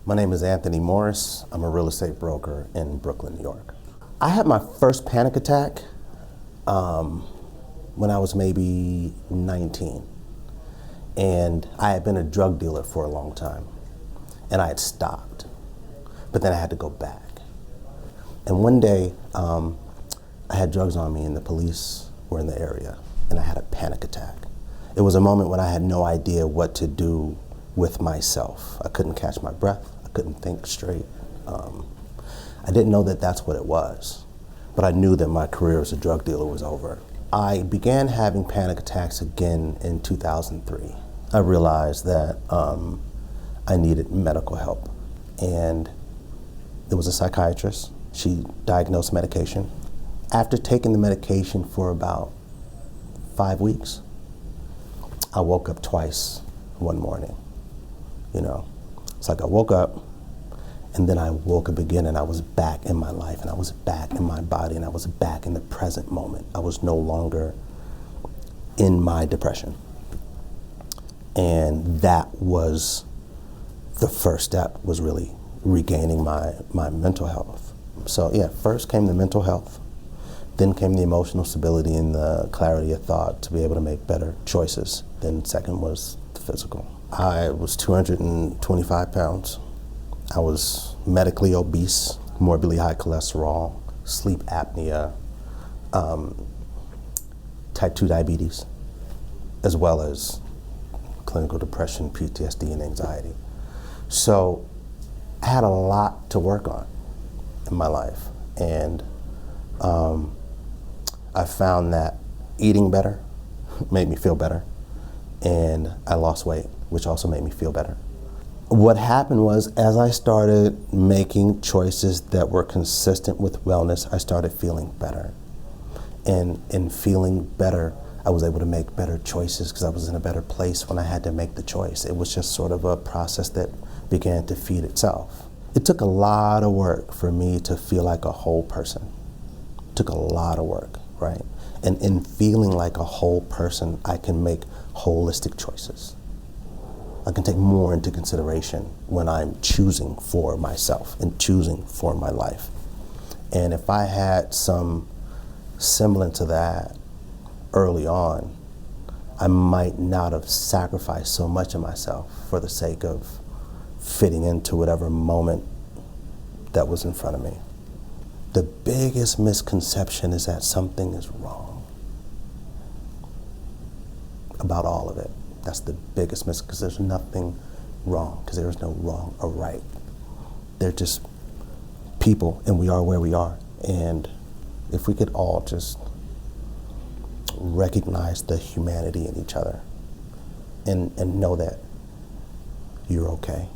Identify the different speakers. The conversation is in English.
Speaker 1: My name is Anthony Morris. I'm a real estate broker in Brooklyn, New York. I had my first panic attack when I was maybe 19. And I had been a drug dealer for a long time. And I had stopped. But then I had to go back. And one day, I had drugs on me and the police were in the area. And I had a panic attack. It was a moment when I had no idea what to do with myself. I couldn't catch my breath. I couldn't think straight. I didn't know that that's what it was, but I knew that my career as a drug dealer was over. I began having panic attacks again in 2003. I realized that I needed medical help, and there was a psychiatrist. She diagnosed medication. After taking the medication for about 5 weeks, I woke up twice one morning. You know, it's like I woke up and then I woke up again and I was back in my life and I was back in my body and I was back in the present moment. I was no longer in my depression. And that was the first step, was really regaining my mental health. So yeah, first came the mental health, then came the emotional stability and the clarity of thought to be able to make better choices. Then second was the physical. I was 225 pounds. I was medically obese, morbidly high cholesterol, sleep apnea, type 2 diabetes, as well as clinical depression, PTSD, and anxiety. So I had a lot to work on in my life. And I found that eating better made me feel better. And I lost weight, which also made me feel better. What happened was, as I started making choices that were consistent with wellness, I started feeling better. And in feeling better, I was able to make better choices because I was in a better place when I had to make the choice. It was just sort of a process that began to feed itself. It took a lot of work for me to feel like a whole person. It took a lot of work, right? And in feeling like a whole person, I can make holistic choices. I can take more into consideration when I'm choosing for myself and choosing for my life. And if I had some semblance of that early on, I might not have sacrificed so much of myself for the sake of fitting into whatever moment that was in front of me. The biggest misconception is that something is wrong about all of it. That's the biggest misconception. There's nothing wrong, because there is no wrong or right. They're just people, and we are where we are. And if we could all just recognize the humanity in each other and know that you're okay.